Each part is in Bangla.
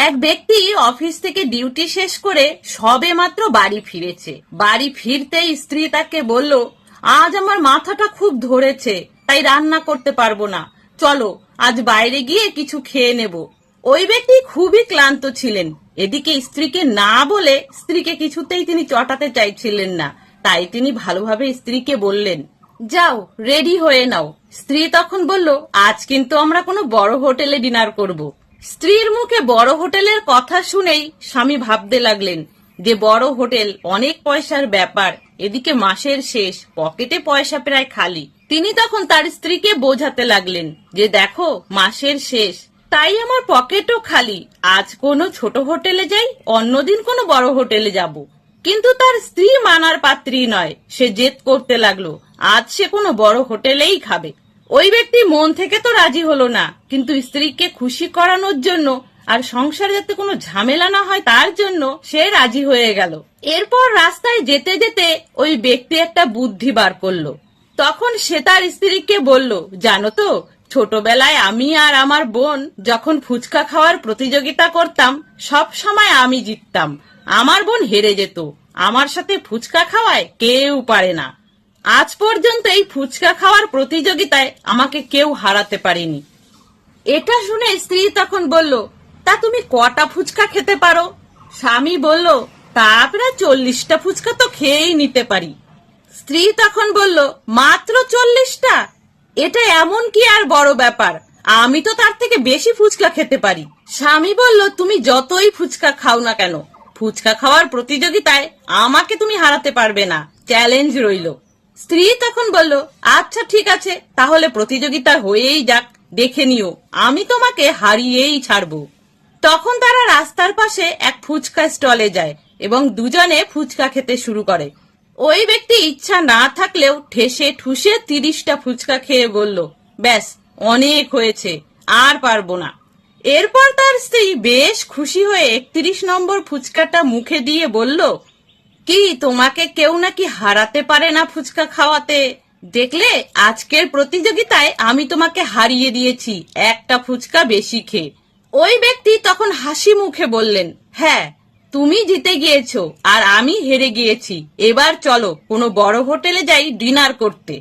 এক ব্যক্তি অফিস থেকে ডিউটি শেষ করে সবে মাত্র বাড়ি ফিরেছে। বাড়ি ফিরতেই স্ত্রী তাকে বলল, আজ আমার মাথাটা খুব ধরেছে, তাই রান্না করতে পারবো না, চলো আজ বাইরে গিয়ে কিছু খেয়ে নেব। ওই ব্যক্তি খুবই ক্লান্ত ছিলেন। এদিকে স্ত্রীকে না বলে স্ত্রীকে কিছুতেই তিনি চটাতে চাইছিলেন না, তাই তিনি ভালোভাবে স্ত্রীকে বললেন, যাও রেডি হয়ে নাও। স্ত্রী তখন বলল, আজ কিন্তু আমরা কোনো বড় হোটেলে ডিনার করব। স্ত্রীর মুখে বড় হোটেলের কথা শুনেই স্বামী ভাবতে লাগলেন যে বড় হোটেল অনেক পয়সার ব্যাপার, এদিকে মাসের শেষ, পকেটে পয়সা প্রায় খালি। তিনি তখন তার স্ত্রীকে বোঝাতে লাগলেন যে দেখো মাসের শেষ, তাই আমার পকেটও খালি, আজ কোনো ছোট হোটেলে যাই, অন্যদিন কোনো বড় হোটেলে যাব। কিন্তু তার স্ত্রী মানার পাত্রী নয়, সে জেদ করতে লাগলো আজ সে কোনো বড় হোটেলেই খাবে। ওই ব্যক্তি মন থেকে তো রাজি হলো না, কিন্তু স্ত্রীকে খুশি করানোর জন্য আর সংসারে যাতে কোনো ঝামেলা না হয় তার জন্য সে রাজি হয়ে গেল। এরপর রাস্তায় যেতে যেতে ওই ব্যক্তি একটা বুদ্ধি বার করলো। তখন সে তার স্ত্রীকে বলল, জানো তো ছোটবেলায় আমি আর আমার বোন যখন ফুচকা খাওয়ার প্রতিযোগিতা করতাম সব সময় আমি জিততাম, আমার বোন হেরে যেত। আমার সাথে ফুচকা খাওয়ায় কেউ পারে না। আজ পর্যন্ত এই ফুচকা খাওয়ার প্রতিযোগিতায় আমাকে কেউ হারাতে পারেনি। এটা শুনে স্ত্রী তখন বলল, তা তুমি কটা ফুচকা খেতে পারো? স্বামী বলল, তা প্রায় 40টা ফুচকা তো খেয়েই নিতে পারি। স্ত্রী তখন বলল, মাত্র 40টা? এটা এমন কি আর বড় ব্যাপার, আমি তো তার থেকে বেশি ফুচকা খেতে পারি। স্বামী বলল, তুমি যতই ফুচকা খাও না কেন, ফুচকা খাওয়ার প্রতিযোগিতায় আমাকে তুমি হারাতে পারবে না, চ্যালেঞ্জ রইল। স্ত্রী তখন বলল, আচ্ছা ঠিক আছে, তাহলে প্রতিযোগিতা হয়েই যাক, দেখে নিও আমি তোমাকে হারিয়েই ছাড়বো। তখন তারা রাস্তার পাশে এক ফুচকা স্টলে যায় এবং দুজনে ফুচকা খেতে শুরু করে। ওই ব্যক্তি ইচ্ছা না থাকলেও ঠেসে ঠুসে 30টা ফুচকা খেয়ে বলল, ব্যাস অনেক হয়েছে, আর পারবো না। এরপর তার স্ত্রী বেশ খুশি হয়ে 31 নম্বর ফুচকাটা মুখে দিয়ে বলল, কি তোমাকে কেউ নাকি হারাতে পারে না ফুচকা খাওয়াতে? দেখলে আজকের প্রতিযোগিতায় আমি তোমাকে হারিয়ে দিয়েছি একটা ফুচকা বেশি খেয়ে। ওই ব্যক্তি তখন হাসি মুখে বললেন, হ্যাঁ তুমি জিতে গিয়েছো আর আমি হেরে গিয়েছি, এবার চলো কোনো বড় হোটেলে যাই ডিনার করতে।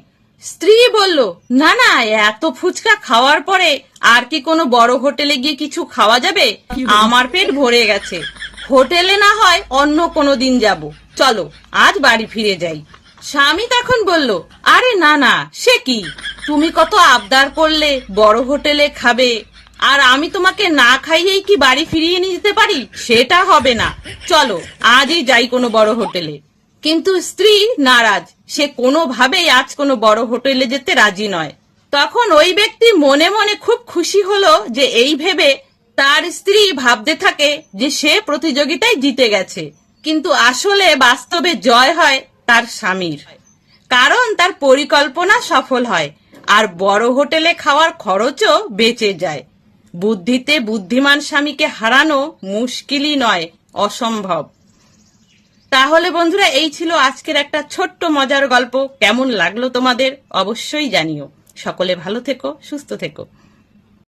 স্ত্রী বলল, না না, এত ফুচকা খাওয়ার পরে আর কি কোনো বড় হোটেলে গিয়ে কিছু খাওয়া যাবে? আমার পেট ভরে গেছে, হোটেলে না হয় অন্য কোনো দিন যাব, চলো আজ বাড়ি ফিরে যাই। স্বামী তখন বলল, আরে না না, সে কি, তুমি কত আবদার করলে বড় হোটেলে খাবে, আর আমি তোমাকে না খাইয়েই কি বাড়ি ফিরিয়ে নিয়ে যেতে পারি? সেটা হবে না, চলো আজই যাই কোনো বড় হোটেলে। কিন্তু স্ত্রী নারাজ, সে কোনোভাবেই আজ কোনো বড় হোটেলে যেতে রাজি নয়। তখন ওই ব্যক্তি মনে মনে খুব খুশি হলো যে এই ভেবে তার স্ত্রী ভাবতে থাকে যে সে প্রতিযোগিতায় জিতে গেছে, কিন্তু আসলে বাস্তবে জয় হয় তার স্বামীর, কারণ তার পরিকল্পনা সফল হয় আর বড় হোটেলে খাওয়ার খরচও বেঁচে যায়। বুদ্ধিতে বুদ্ধিমান স্বামীকে হারানো মুশকিলই নয়, অসম্ভব। তাহলে বন্ধুরা, এই ছিল আজকের একটা ছোট্ট মজার গল্প। কেমন লাগলো তোমাদের অবশ্যই জানিও। সকলে ভালো থেকো, সুস্থ থেকো।